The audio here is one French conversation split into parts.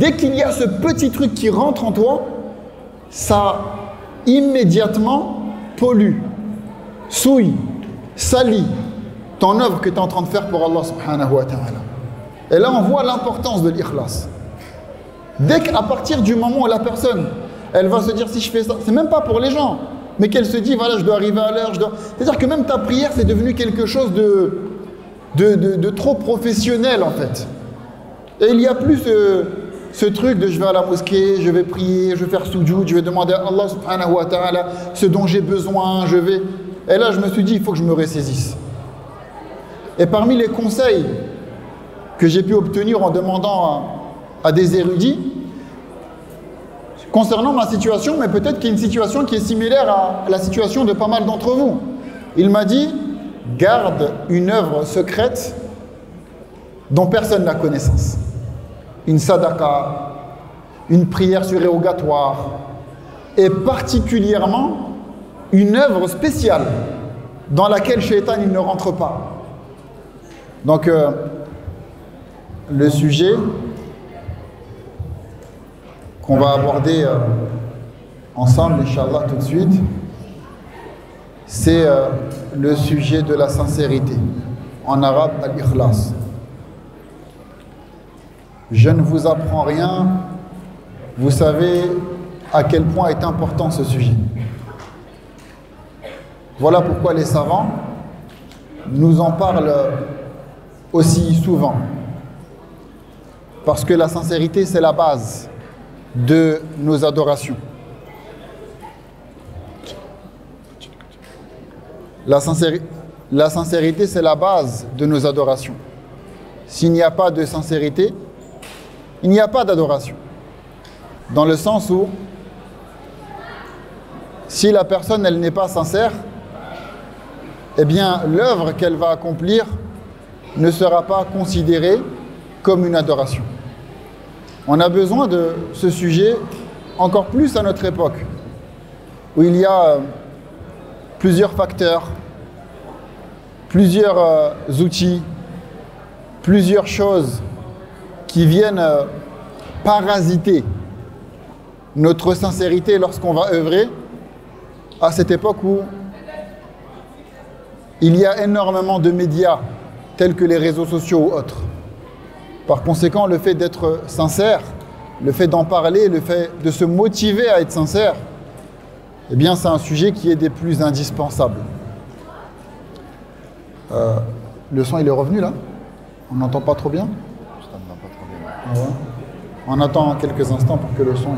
dès qu'il y a ce petit truc qui rentre en toi, ça immédiatement pollue, souille, salit ton œuvre que tu es en train de faire pour Allah subhanahu wa ta'ala. Et là, on voit l'importance de l'ikhlas. Dès qu'à partir du moment où la personne, elle va se dire si je fais ça, c'est même pas pour les gens, mais qu'elle se dit voilà, je dois arriver à l'heure, c'est-à-dire que même ta prière, c'est devenu quelque chose de trop professionnel en fait. Et il n'y a plus ce truc de je vais à la mosquée, je vais prier, je vais faire sujoud, je vais demander à Allah subhanahu wa ta'ala ce dont j'ai besoin, je vais... Et là, je me suis dit, il faut que je me ressaisisse. Et parmi les conseils que j'ai pu obtenir en demandant à des érudits, concernant ma situation, mais peut-être qu'il y a une situation qui est similaire à la situation de pas mal d'entre vous. Il m'a dit, garde une œuvre secrète dont personne n'a connaissance. Une sadaqa, une prière surérogatoire, et particulièrement une œuvre spéciale dans laquelle Shaitan il ne rentre pas. Donc, le sujet qu'on va aborder ensemble, Inch'Allah, tout de suite, c'est le sujet de la sincérité. En arabe, al-ikhlas. Je ne vous apprends rien, vous savez à quel point est important ce sujet. Voilà pourquoi les savants nous en parlent aussi souvent. Parce que la sincérité, c'est la base de nos adorations. La sincérité, c'est la base de nos adorations. S'il n'y a pas de sincérité, il n'y a pas d'adoration. Dans le sens où, si la personne, elle n'est pas sincère, eh bien, l'œuvre qu'elle va accomplir ne sera pas considérée comme une adoration. On a besoin de ce sujet encore plus à notre époque, où il y a plusieurs facteurs, plusieurs outils, plusieurs choses qui viennent parasiter notre sincérité lorsqu'on va œuvrer, à cette époque où il y a énormément de médias tels que les réseaux sociaux ou autres. Par conséquent, le fait d'être sincère, le fait d'en parler, le fait de se motiver à être sincère, eh bien c'est un sujet qui est des plus indispensables. Le son il est revenu là? On n'entend pas trop bien? Je t'entends pas trop bien. Ah ouais. On attend quelques instants pour que le son...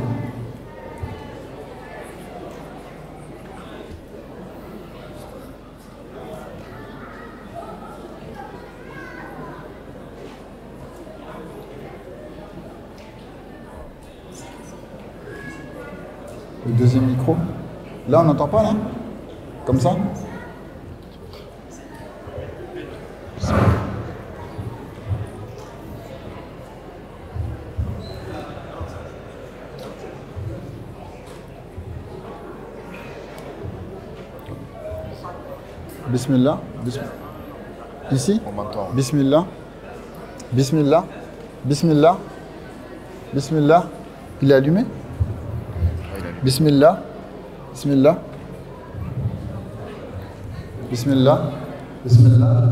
Le deuxième micro. Là, on n'entend pas, là? Comme ça? Bismillah. Ici? On m'entend. Bismillah. Bismillah. Bismillah. Bismillah. Il est allumé? Bismillah. Bismillah. Bismillah. Bismillah.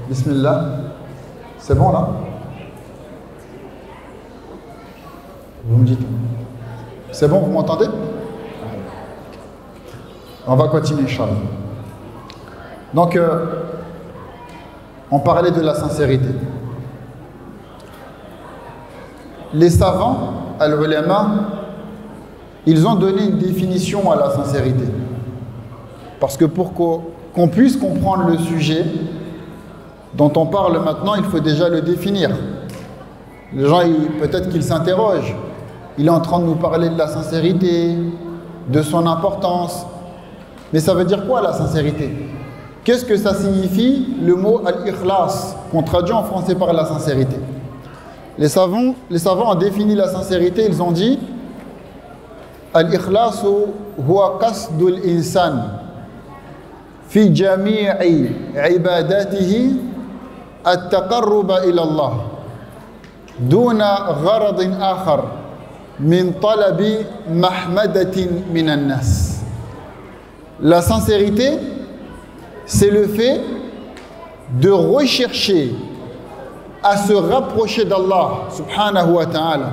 Bismillah. C'est bon là? Vous me dites. C'est bon, vous m'entendez? On va continuer, Inch'Allah. Donc, on parlait de la sincérité. Les savants, al-ulama, ils ont donné une définition à la sincérité. Parce que pour qu'on puisse comprendre le sujet dont on parle maintenant, il faut déjà le définir. Les gens, peut-être qu'ils s'interrogent. Il est en train de nous parler de la sincérité, de son importance. Mais ça veut dire quoi la sincérité? Qu'est-ce que ça signifie le mot al-ikhlas, qu'on traduit en français par la sincérité? Les savants ont défini la sincérité, ils ont dit al-ikhlasu huwa qasdul insan fi jami'i ibadatihi at-taqarruba ila Allah. دون غرض آخر من طلب محمدة من الناس. La sincérité, c'est le fait de rechercher à se rapprocher d'Allah subhanahu wa ta'ala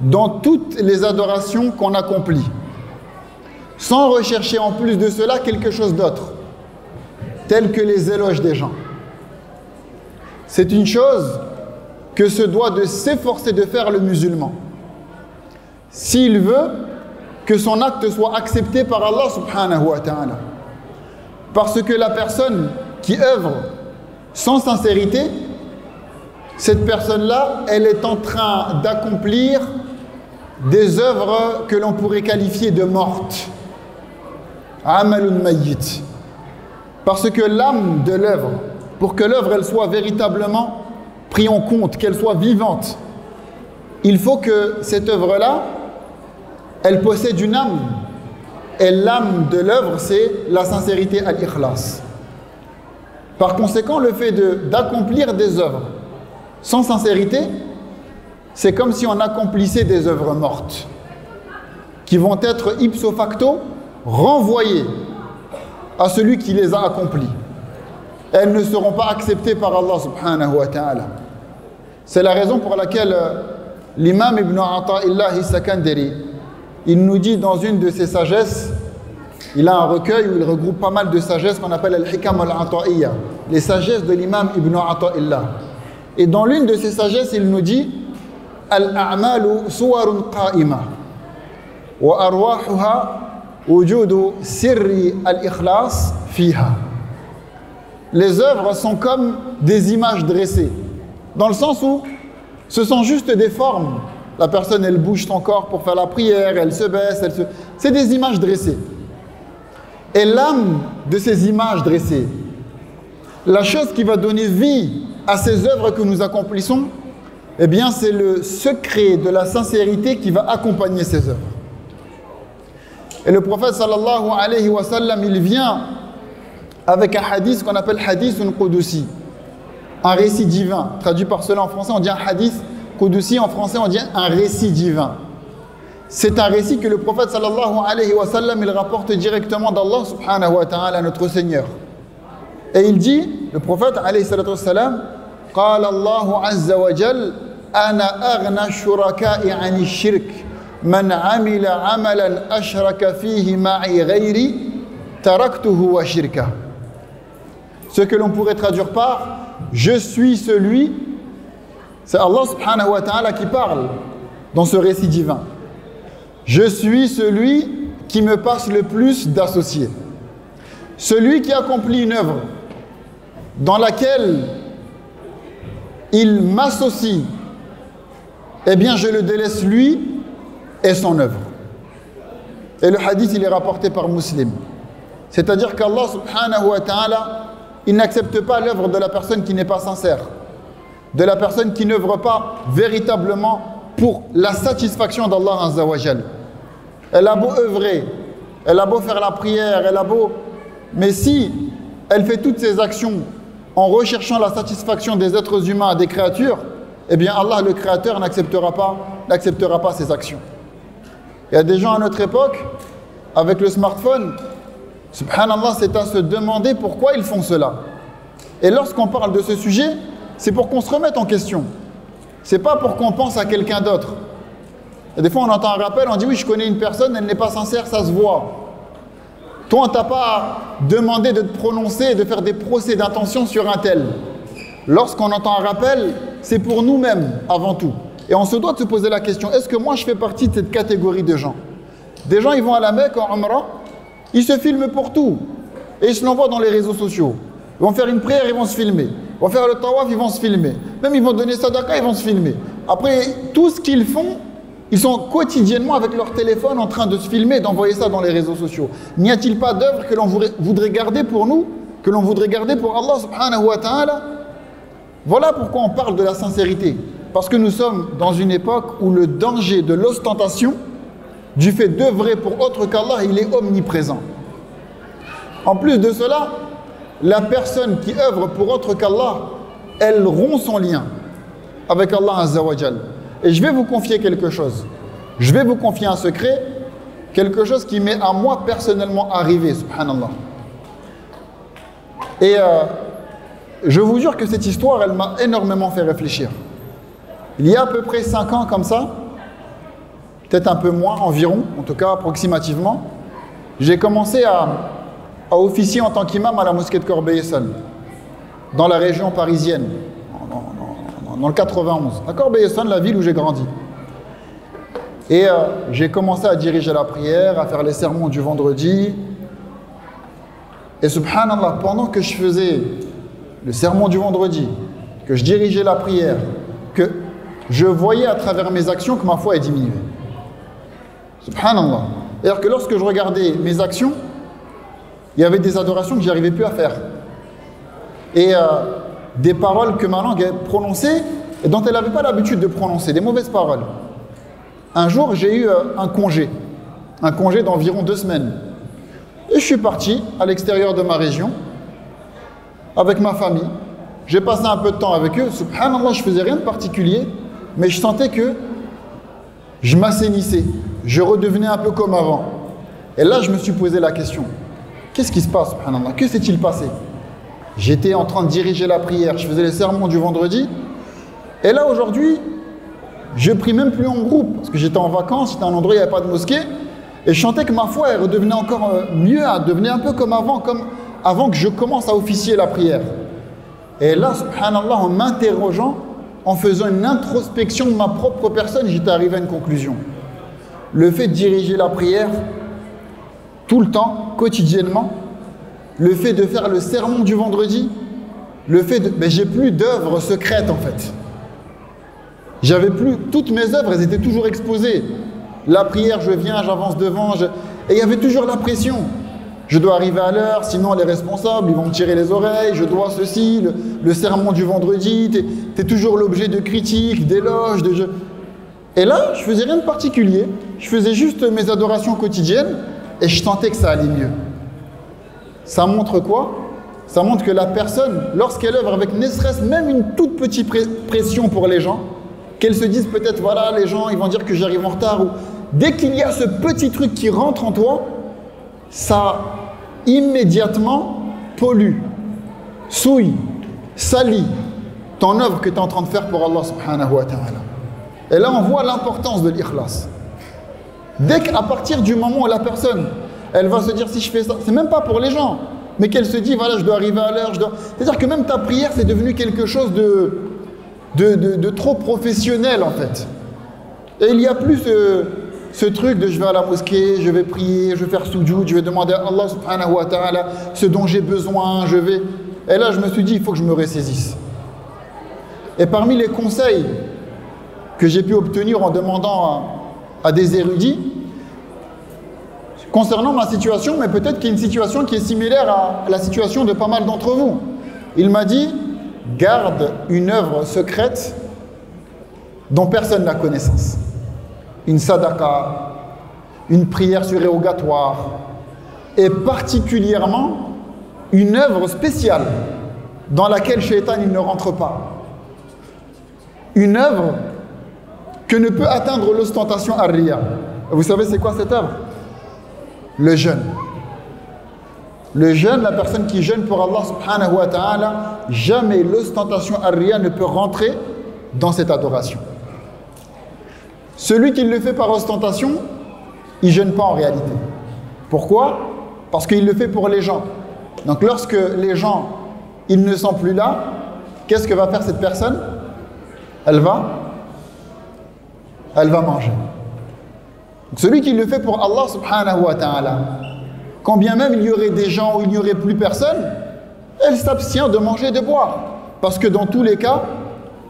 dans toutes les adorations qu'on accomplit, sans rechercher en plus de cela quelque chose d'autre, tel que les éloges des gens. C'est une chose que se doit de s'efforcer de faire le musulman, s'il veut que son acte soit accepté par Allah subhanahu wa ta'ala. Parce que la personne qui œuvre sans sincérité, cette personne-là, elle est en train d'accomplir des œuvres que l'on pourrait qualifier de mortes. Amalun mayyit. Parce que l'âme de l'œuvre, pour que l'œuvre elle soit véritablement prise en compte, qu'elle soit vivante, il faut que cette œuvre-là, elle possède une âme. Et l'âme de l'œuvre, c'est la sincérité al-ikhlas. Par conséquent, le fait d'accomplir des œuvres sans sincérité, c'est comme si on accomplissait des œuvres mortes qui vont être ipso facto renvoyées à celui qui les a accomplies. Elles ne seront pas acceptées par Allah subhanahu wa ta'ala. C'est la raison pour laquelle l'imam Ibn Ata'illah As-Sakandari, il nous dit dans une de ses sagesses, il a un recueil où il regroupe pas mal de sagesses qu'on appelle Al-Hikam Al-Ata'iyya, les sagesses de l'imam Ibn Ata'illah. Et dans l'une de ses sagesses, il nous dit Al-a'malu suwarun qa'ima wa arwahuha wujudu sirri al-ikhlas fiha. Les œuvres sont comme des images dressées, dans le sens où ce sont juste des formes. La personne, elle bouge son corps pour faire la prière, elle se baisse, c'est des images dressées. Et l'âme de ces images dressées, la chose qui va donner vie à ces œuvres que nous accomplissons, eh bien, c'est le secret de la sincérité qui va accompagner ces œuvres. Et le prophète sallallahu alayhi wa sallam, il vient avec un hadith qu'on appelle hadith qudusi, un récit divin. Traduit par cela en français, on dit un hadith qudusi, en français on dit un récit divin. C'est un récit que le prophète sallallahu alayhi wa sallam, il rapporte directement d'Allah subhanahu wa ta'ala, notre Seigneur. Et il dit, le prophète alayhi salatu wa sallam, قال الله عز وجل أنا أغنى الشركاء عن الشرك من عمل عملا أشرك فيه معي غيري تركته وشركه. Ce que l'on pourrait traduire par je suis celui, c'est Allah subhanahu wa ta'ala qui parle dans ce récit divin. Je suis celui qui me passe le plus d'associés. Celui qui accomplit une œuvre dans laquelle il m'associe, eh bien je le délaisse lui et son œuvre. Et le hadith, il est rapporté par Muslim. C'est-à-dire qu'Allah subhanahu wa ta'ala, il n'accepte pas l'œuvre de la personne qui n'est pas sincère, de la personne qui n'œuvre pas véritablement pour la satisfaction d'Allah azza wa jal. Elle a beau œuvrer, elle a beau faire la prière, elle a beau... Mais si elle fait toutes ses actions en recherchant la satisfaction des êtres humains, des créatures, eh bien Allah, le Créateur, n'acceptera pas ces actions. Il y a des gens à notre époque, avec le smartphone, subhanallah, c'est à se demander pourquoi ils font cela. Et lorsqu'on parle de ce sujet, c'est pour qu'on se remette en question. C'est pas pour qu'on pense à quelqu'un d'autre. Et des fois, on entend un rappel, on dit oui, je connais une personne, elle n'est pas sincère, ça se voit. Toi, on t'a pas demandé de te prononcer et de faire des procès d'intention sur un tel. Lorsqu'on entend un rappel, c'est pour nous-mêmes avant tout. Et on se doit de se poser la question, est-ce que moi je fais partie de cette catégorie de gens? Des gens, ils vont à la Mecque en Umrah, ils se filment pour tout. Et ils se l'envoient dans les réseaux sociaux. Ils vont faire une prière, ils vont se filmer. Ils vont faire le tawaf, ils vont se filmer. Même ils vont donner sadaqa, ils vont se filmer. Après, tout ce qu'ils font, ils sont quotidiennement avec leur téléphone en train de se filmer et d'envoyer ça dans les réseaux sociaux. N'y a-t-il pas d'œuvre que l'on voudrait garder pour nous, que l'on voudrait garder pour Allah subhanahu wa ta'ala? Voilà pourquoi on parle de la sincérité. Parce que nous sommes dans une époque où le danger de l'ostentation, du fait d'œuvrer pour autre qu'Allah, il est omniprésent. En plus de cela, la personne qui œuvre pour autre qu'Allah, elle rompt son lien avec Allah Azza wa Jal. Et je vais vous confier quelque chose. Je vais vous confier un secret, quelque chose qui m'est à moi personnellement arrivé, subhanallah. Et je vous jure que cette histoire, elle m'a énormément fait réfléchir. Il y a à peu près 5 ans comme ça, peut-être un peu moins environ, en tout cas approximativement, j'ai commencé à officier en tant qu'imam à la mosquée de Corbeil-Essonnes, dans la région parisienne, dans le 91, à Corbeil-Essonnes, la ville où j'ai grandi. Et j'ai commencé à diriger la prière, à faire les sermons du vendredi. Et subhanallah, pendant que je faisais le sermon du vendredi, que je dirigeais la prière, que je voyais à travers mes actions que ma foi est diminuée. Subhanallah. C'est-à-dire que lorsque je regardais mes actions, il y avait des adorations que je n'arrivais plus à faire. Et des paroles que ma langue prononçait et dont elle n'avait pas l'habitude de prononcer, des mauvaises paroles. Un jour, j'ai eu un congé d'environ 2 semaines. Et je suis parti à l'extérieur de ma région, avec ma famille. J'ai passé un peu de temps avec eux. Subhanallah, je faisais rien de particulier, mais je sentais que je m'assainissais. Je redevenais un peu comme avant. Et là, je me suis posé la question. Qu'est-ce qui se passe, subhanallah? Que s'est-il passé? J'étais en train de diriger la prière, je faisais les sermons du vendredi. Et là, aujourd'hui, je prie même plus en groupe, parce que j'étais en vacances, j'étais à un endroit où il n'y avait pas de mosquée. Et je sentais que ma foi, elle redevenait encore mieux, elle devenait un peu comme avant que je commence à officier la prière. Et là, subhanallah, en m'interrogeant, en faisant une introspection de ma propre personne, j'étais arrivé à une conclusion. Le fait de diriger la prière, tout le temps, quotidiennement, le fait de faire le sermon du vendredi, le fait de... j'ai plus d'œuvres secrètes en fait. J'avais plus... Toutes mes œuvres, elles étaient toujours exposées. La prière, je viens, j'avance devant, et il y avait toujours la pression. Je dois arriver à l'heure, sinon les responsables, ils vont me tirer les oreilles, je dois ceci, le sermon du vendredi, t'es toujours l'objet de critiques, d'éloges, de jeux. Et là, je faisais rien de particulier, je faisais juste mes adorations quotidiennes, et je sentais que ça allait mieux. Ça montre quoi? Ça montre que la personne, lorsqu'elle œuvre avec ne serait-ce même une toute petite pression pour les gens, qu'elle se dise peut-être, voilà, les gens, ils vont dire que j'arrive en retard, ou dès qu'il y a ce petit truc qui rentre en toi, ça immédiatement pollue, souille, salit ton œuvre que tu es en train de faire pour Allah subhanahu wa ta'ala. Et là, on voit l'importance de l'ikhlas. Dès qu'à partir du moment où la personne, elle va se dire, si je fais ça, c'est même pas pour les gens, mais qu'elle se dit, voilà, je dois arriver à l'heure, c'est-à-dire que même ta prière, c'est devenu quelque chose de trop professionnel, en fait. Et il n'y a plus ce truc de je vais à la mosquée, je vais prier, je vais faire sujoud, je vais demander à Allah subhanahu wa ta'ala ce dont j'ai besoin, je vais... Et là, je me suis dit, il faut que je me ressaisisse. Et parmi les conseils que j'ai pu obtenir en demandant à des érudits, concernant ma situation, mais peut-être qu'il y a une situation qui est similaire à la situation de pas mal d'entre vous. Il m'a dit, garde une œuvre secrète dont personne n'a connaissance. Une sadaqa, une prière surrogatoire, et particulièrement une œuvre spéciale dans laquelle Shaitan il ne rentre pas. Une œuvre que ne peut atteindre l'ostentation ar-riya. Vous savez c'est quoi cette œuvre? Le jeûne. Le jeûne, la personne qui jeûne pour Allah subhanahu wa ta'ala, jamais l'ostentation ar-riya ne peut rentrer dans cette adoration. Celui qui le fait par ostentation, il ne jeûne pas en réalité. Pourquoi? Parce qu'il le fait pour les gens. Donc lorsque les gens, ils ne sont plus là, qu'est-ce que va faire cette personne? Elle va manger. Donc, celui qui le fait pour Allah subhanahu wa ta'ala, quand bien même il y aurait des gens où il n'y aurait plus personne, elle s'abstient de manger et de boire. Parce que dans tous les cas,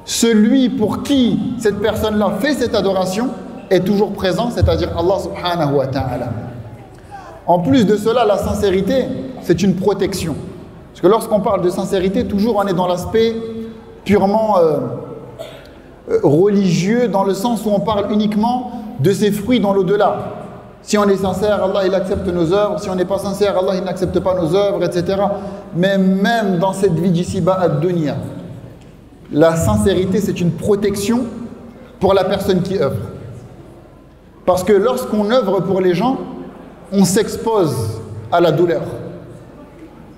celui pour qui cette personne-là fait cette adoration est toujours présent, c'est-à-dire Allah subhanahu wa ta'ala. En plus de cela, la sincérité, c'est une protection. Parce que lorsqu'on parle de sincérité, toujours on est dans l'aspect purement religieux, dans le sens où on parle uniquement de ses fruits dans l'au-delà. Si on est sincère, Allah il accepte nos œuvres. Si on n'est pas sincère, Allah il n'accepte pas nos œuvres, etc. Mais même dans cette vie d'ici-bas, ad-dunya, la sincérité, c'est une protection pour la personne qui œuvre. Parce que lorsqu'on œuvre pour les gens, on s'expose à la douleur.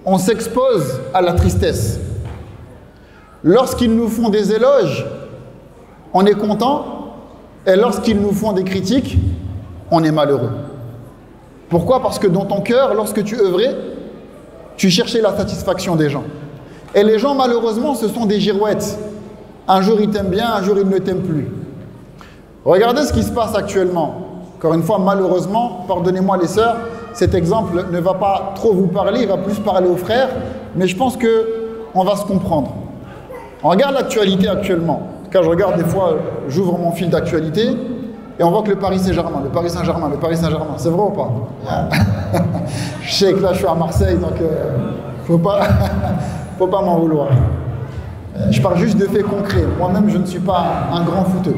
On s'expose à la tristesse. Lorsqu'ils nous font des éloges, on est content. Et lorsqu'ils nous font des critiques, on est malheureux. Pourquoi? Parce que dans ton cœur, lorsque tu œuvrais, tu cherchais la satisfaction des gens. Et les gens, malheureusement, ce sont des girouettes. Un jour, ils t'aiment bien, un jour, ils ne t'aiment plus. Regardez ce qui se passe actuellement. Encore une fois, malheureusement, pardonnez-moi les sœurs, cet exemple ne va pas trop vous parler, il va plus parler aux frères, mais je pense qu'on va se comprendre. On regarde l'actualité actuellement. En tout cas, je regarde des fois, j'ouvre mon fil d'actualité, et on voit que le Paris Saint-Germain, le Paris Saint-Germain, le Paris Saint-Germain, c'est vrai ou pas? Je sais que là, je suis à Marseille, donc faut pas m'en vouloir. Je parle juste de faits concrets. Moi-même, je ne suis pas un grand footeux.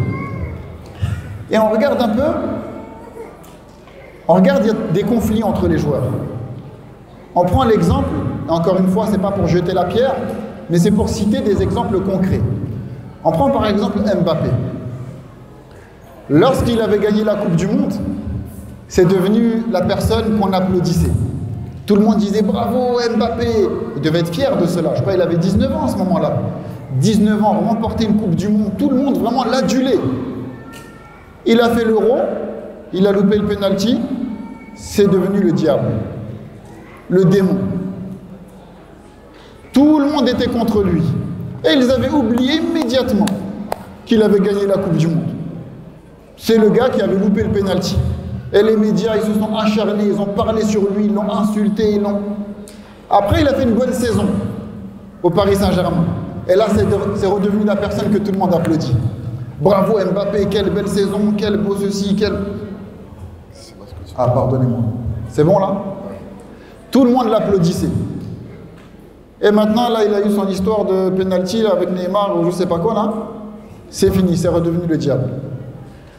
Et on regarde un peu, il y a des conflits entre les joueurs. On prend l'exemple, encore une fois, ce n'est pas pour jeter la pierre, mais c'est pour citer des exemples concrets. On prend par exemple Mbappé. Lorsqu'il avait gagné la Coupe du Monde, c'est devenu la personne qu'on applaudissait. Tout le monde disait bravo Mbappé. Il devait être fier de cela. Je crois qu'il avait 19 ans à ce moment-là. 19 ans, remporter une Coupe du Monde, tout le monde vraiment l'adulait. Il a fait l'Euro, il a loupé le penalty, c'est devenu le diable, le démon. Tout le monde était contre lui. Et ils avaient oublié immédiatement qu'il avait gagné la Coupe du Monde. C'est le gars qui avait loupé le penalty. Et les médias, ils se sont acharnés, ils ont parlé sur lui, ils l'ont insulté, Après, il a fait une bonne saison au Paris Saint-Germain. Et là, c'est redevenu la personne que tout le monde applaudit. Bravo Mbappé, quelle belle saison, quel beau ceci, quel... Ah, pardonnez-moi. C'est bon là? Tout le monde l'applaudissait. Et maintenant, là, il a eu son histoire de penalty là, avec Neymar ou je ne sais pas quoi là. C'est fini, c'est redevenu le diable.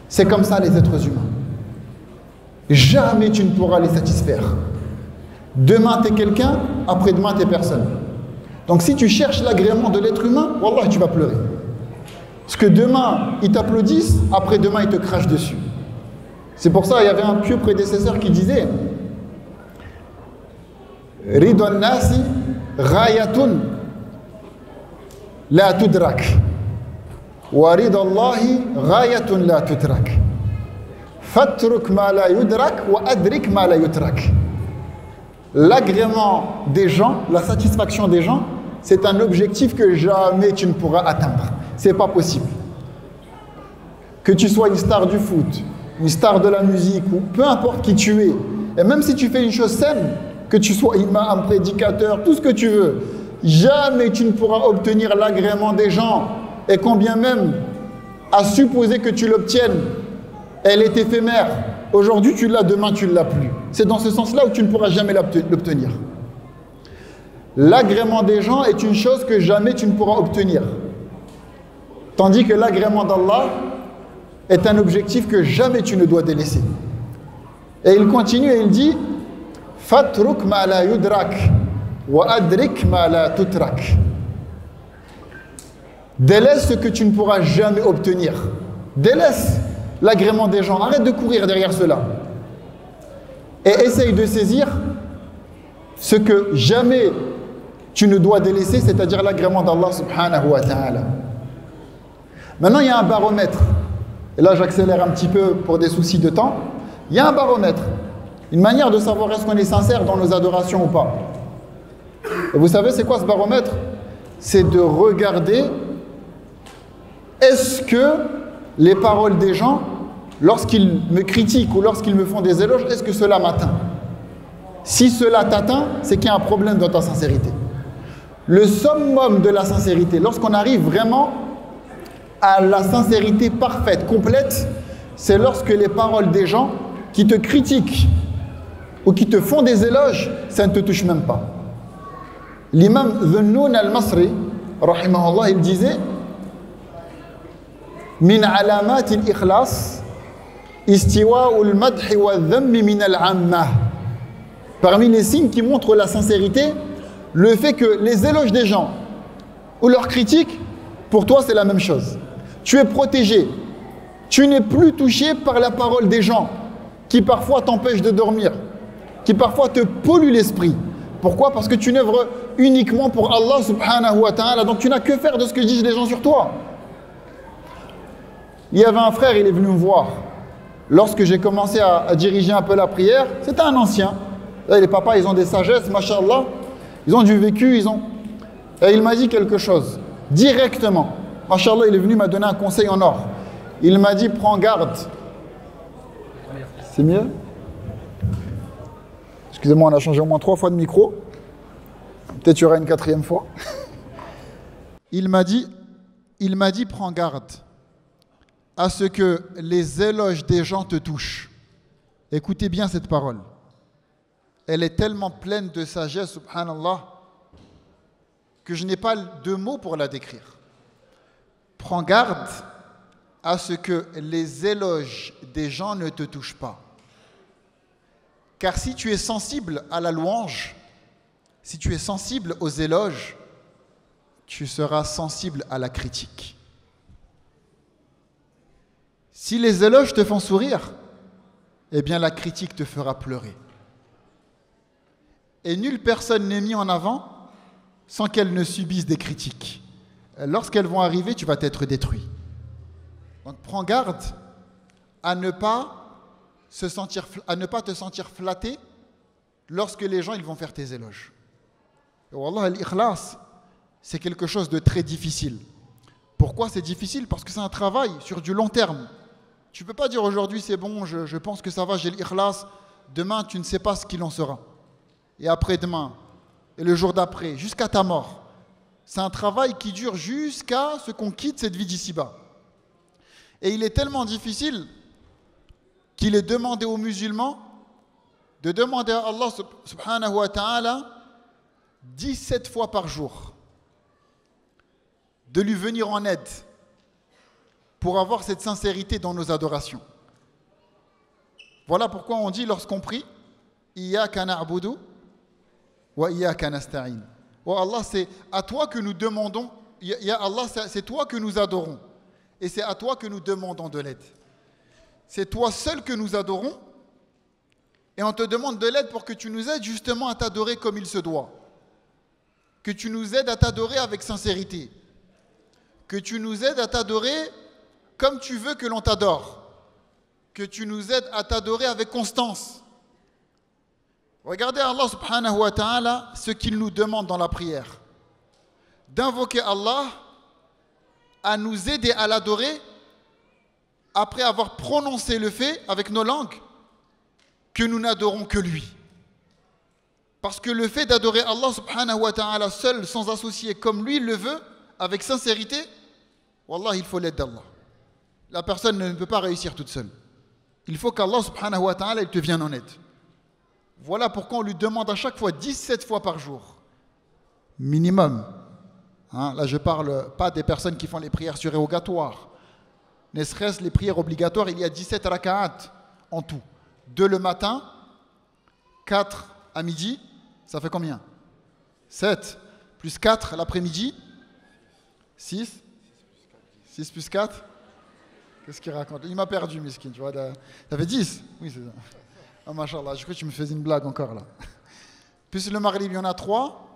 C'est comme ça les êtres humains. Jamais tu ne pourras les satisfaire. Demain, tu es quelqu'un, après-demain, tu es personne. Donc si tu cherches l'agrément de l'être humain, wallah, tu vas pleurer. Parce que demain, ils t'applaudissent, après-demain, ils te crachent dessus. C'est pour ça, il y avait un pieux prédécesseur qui disait Ridwan nasi ghayatun la tudrak wa ridallahi ghayatun la tudrak fatruk ma la yudrak wa adrik ma la yutrak. L'agrément des gens, la satisfaction des gens, c'est un objectif que jamais tu ne pourras atteindre. C'est pas possible. Que tu sois une star du foot, une star de la musique, ou peu importe qui tu es, et même si tu fais une chose saine, que tu sois imam, prédicateur, tout ce que tu veux, jamais tu ne pourras obtenir l'agrément des gens, et combien même, à supposer que tu l'obtiennes, elle est éphémère. Aujourd'hui tu l'as, demain tu ne l'as plus. C'est dans ce sens-là où tu ne pourras jamais l'obtenir. L'agrément des gens est une chose que jamais tu ne pourras obtenir. Tandis que l'agrément d'Allah est un objectif que jamais tu ne dois délaisser. Et il continue et il dit Fatruk ma la yudrak wa adrik ma la tutrak. Délaisse ce que tu ne pourras jamais obtenir. Délaisse l'agrément des gens. Arrête de courir derrière cela. Et essaye de saisir ce que jamais tu ne dois délaisser, c'est-à-dire l'agrément d'Allah subhanahu wa ta'ala. Maintenant, il y a un baromètre. Et là, j'accélère un petit peu pour des soucis de temps. Il y a un baromètre. Une manière de savoir est-ce qu'on est sincère dans nos adorations ou pas. Et vous savez, c'est quoi ce baromètre? C'est de regarder est-ce que les paroles des gens, lorsqu'ils me critiquent ou lorsqu'ils me font des éloges, est-ce que cela m'atteint? Si cela t'atteint, c'est qu'il y a un problème dans ta sincérité. Le summum de la sincérité, lorsqu'on arrive vraiment à la sincérité parfaite, complète, c'est lorsque les paroles des gens qui te critiquent ou qui te font des éloges, ça ne te touche même pas. L'imam Dhunnoun al-Masri, rahimahullah, il disait min alamat al-ikhlas istiwa'u al-madhi wa al-dhammi min al-ammah. Parmi les signes qui montrent la sincérité, le fait que les éloges des gens ou leurs critiques, Pour toi, c'est la même chose. Tu es protégé. Tu n'es plus touché par la parole des gens qui parfois t'empêchent de dormir, qui parfois te polluent l'esprit. Pourquoi? Parce que tu n'œuvres uniquement pour Allah subhanahu wa ta'ala. Donc tu n'as que faire de ce que disent les gens sur toi. Il y avait un frère, il est venu me voir. Lorsque j'ai commencé à diriger un peu la prière, c'était un ancien. Là, les papas, ils ont des sagesses, mashallah. Ils ont du vécu, Et il m'a dit quelque chose, directement. Mashallah, il est venu m'a donné un conseil en or. Il m'a dit, prends garde. C'est mieux? Excusez-moi, on a changé au moins 3 fois de micro. Peut-être il y aura une 4e fois. Il m'a dit, prends garde à ce que les éloges des gens te touchent. Écoutez bien cette parole. Elle est tellement pleine de sagesse, subhanallah, que je n'ai pas de mots pour la décrire. Prends garde à ce que les éloges des gens ne te touchent pas. Car si tu es sensible à la louange, si tu es sensible aux éloges, tu seras sensible à la critique. Si les éloges te font sourire, eh bien la critique te fera pleurer. Et nulle personne n'est mise en avant sans qu'elle ne subisse des critiques. Lorsqu'elles vont arriver, tu vas être détruit. Donc prends garde à ne pas te sentir flatté lorsque les gens ils vont faire tes éloges. Et wallah, l'ikhlas, c'est quelque chose de très difficile. Pourquoi c'est difficile? Parce que c'est un travail sur du long terme. Tu ne peux pas dire aujourd'hui c'est bon, je pense que ça va, j'ai l'ikhlas. Demain, tu ne sais pas ce qu'il en sera. Et après-demain, et le jour d'après, jusqu'à ta mort. C'est un travail qui dure jusqu'à ce qu'on quitte cette vie d'ici-bas. Et il est tellement difficile qu'il est demandé aux musulmans de demander à Allah subhanahu wa ta'ala 17 fois par jour de lui venir en aide pour avoir cette sincérité dans nos adorations. Voilà pourquoi on dit lorsqu'on prie Iyyaka na'budu wa iyyaka nasta'in. Oh Allah, c'est à toi que nous demandons, ya Allah, c'est toi que nous adorons et c'est à toi que nous demandons de l'aide. C'est toi seul que nous adorons et on te demande de l'aide pour que tu nous aides justement à t'adorer comme il se doit. Que tu nous aides à t'adorer avec sincérité. Que tu nous aides à t'adorer comme tu veux que l'on t'adore. Que tu nous aides à t'adorer avec constance. Regardez Allah subhanahu wa ta'ala ce qu'il nous demande dans la prière. D'invoquer Allah à nous aider à l'adorer après avoir prononcé le fait avec nos langues que nous n'adorons que lui. Parce que le fait d'adorer Allah subhanahu wa ta'ala seul, sans associer comme lui le veut, avec sincérité, wallah, il faut l'aide d'Allah. La personne ne peut pas réussir toute seule. Il faut qu'Allah subhanahu wa ta'ala il te vienne en aide. Voilà pourquoi on lui demande à chaque fois 17 fois par jour. Minimum. Là, je ne parle pas des personnes qui font les prières surérogatoires. Ne serait-ce les prières obligatoires, il y a 17 raka'at en tout. 2 le matin, 4 à midi, ça fait combien? 7 plus 4 l'après-midi, 6. 6 plus 4. Qu'est-ce qu'il raconte? Il m'a perdu, miskin, tu vois. Ça fait 10. Oui, c'est ça. Ah, machallah, je crois que tu me faisais une blague encore là. Plus le maghrib, il y en a 3.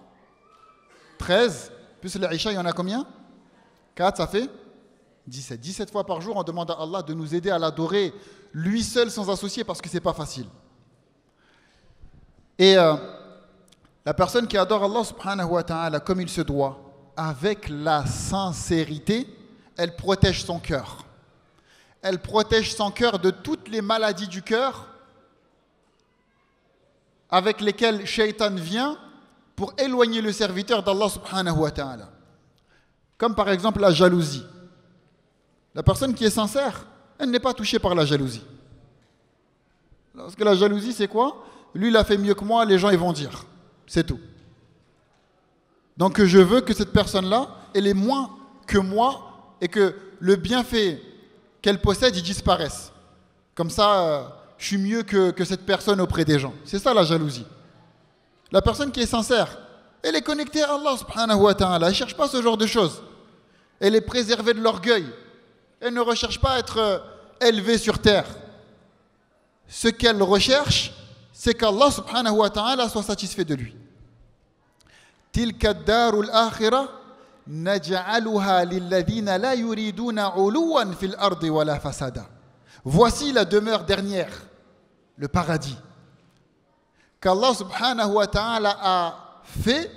13. Plus le isha, il y en a combien? 4, ça fait 17. 17 fois par jour, on demande à Allah de nous aider à l'adorer lui seul sans associer parce que c'est pas facile. Et la personne qui adore Allah subhanahu wa ta'ala comme il se doit, avec la sincérité, elle protège son cœur. Elle protège son cœur de toutes les maladies du cœur avec lesquelles Shaitan vient pour éloigner le serviteur d'Allah subhanahu wa ta'ala. Comme par exemple la jalousie. La personne qui est sincère, elle n'est pas touchée par la jalousie. Parce que la jalousie, c'est quoi? Lui, il a fait mieux que moi, les gens ils vont dire. C'est tout. Donc je veux que cette personne-là, elle est moins que moi et que le bienfait qu'elle possède, il disparaisse. Comme ça, je suis mieux que cette personne auprès des gens. C'est ça la jalousie. La personne qui est sincère, elle est connectée à Allah subhanahu wa ta'ala. Elle ne cherche pas ce genre de choses. Elle est préservée de l'orgueil. Elle ne recherche pas à être élevée sur terre. Ce qu'elle recherche, c'est qu'Allah subhanahu wa ta'ala soit satisfait de lui. Tilka ad-darul akhirah naj'aluha lilladhina la yuriduna 'uluwan fil ardi wala fasada. Voici la demeure dernière, le paradis, qu'Allah subhanahu wa ta'ala a fait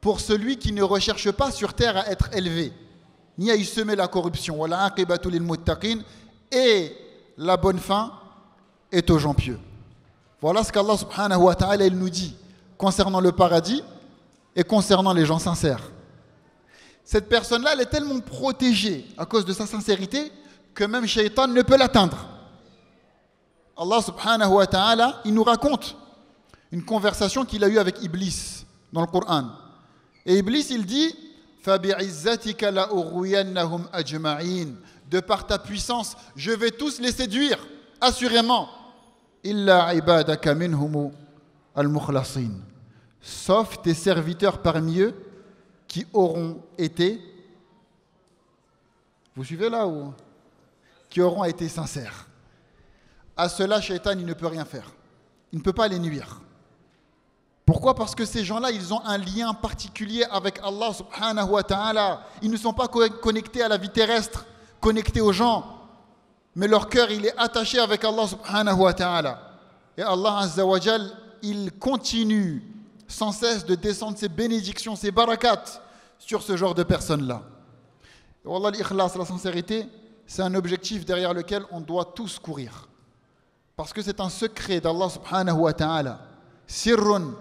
pour celui qui ne recherche pas sur terre à être élevé, ni à y semer la corruption. Wala aqibatu lil muttaqin, et la bonne fin est aux gens pieux. Voilà ce qu'Allah subhanahu wa ta'ala il nous dit concernant le paradis et concernant les gens sincères. Cette personne-là, elle est tellement protégée à cause de sa sincérité que même Shaitan ne peut l'atteindre. Allah subhanahu wa ta'ala, il nous raconte une conversation qu'il a eue avec Iblis dans le Coran. Et Iblis, il dit فَبِعِزَّتِكَ لَأُغْوِيَنَّهُمْ أَجْمَعِينَ. De par ta puissance, je vais tous les séduire, assurément. إِلَّا عِبَادَكَ مِنْهُمُ الْمُخْلَصِينَ. Sauf tes serviteurs parmi eux qui auront été, vous suivez là ou qui auront été sincères. À cela, Shaitan, il ne peut rien faire. Il ne peut pas les nuire. Pourquoi? Parce que ces gens-là, ils ont un lien particulier avec Allah subhanahu wa ta'ala. Ils ne sont pas connectés à la vie terrestre, connectés aux gens, mais leur cœur, il est attaché avec Allah subhanahu wa ta'ala. Et Allah azza wa jal, il continue sans cesse de descendre ses bénédictions, ses barakats sur ce genre de personnes-là. Et wallah, l'ikhlas, la sincérité, c'est un objectif derrière lequel on doit tous courir. Parce que c'est un secret d'Allah subhanahu wa ta'ala. Sirrun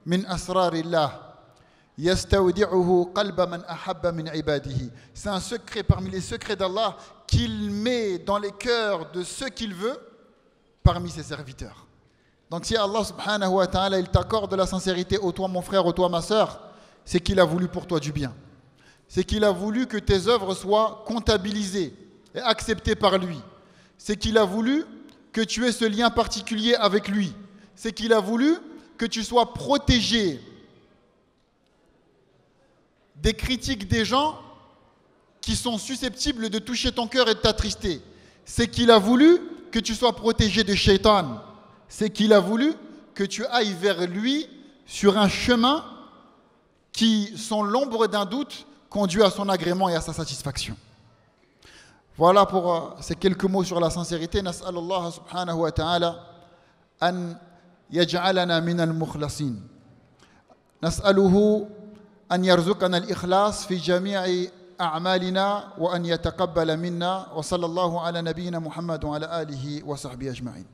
min asrarillah yastawdi'uhu qalba man ahabba min ibadihi. C'est un secret parmi les secrets d'Allah qu'il met dans les cœurs de ceux qu'il veut parmi ses serviteurs. Donc si Allah subhanahu wa ta'ala il t'accorde de la sincérité, ô toi mon frère, ô toi ma sœur, c'est qu'il a voulu pour toi du bien. C'est qu'il a voulu que tes œuvres soient comptabilisées et acceptées par lui. C'est qu'il a voulu que tu aies ce lien particulier avec lui. C'est qu'il a voulu que tu sois protégé des critiques des gens qui sont susceptibles de toucher ton cœur et de t'attrister. C'est qu'il a voulu que tu sois protégé de Shaitan. C'est qu'il a voulu que tu ailles vers lui sur un chemin qui, sans l'ombre d'un doute, conduit à son agrément et à sa satisfaction. Voilà pour ces quelques mots sur la sincérité. Nas'alullah subhanahu wa ta'ala an yaj'alana min al-mukhlasin. Nas'aluhu an yarzuqana al-ikhlas fi jami'i a'malina wa an yataqabbala minna wa sallallahu ala nabiyyina Muhammad wa ala alihi wa sahbihi ajma'in.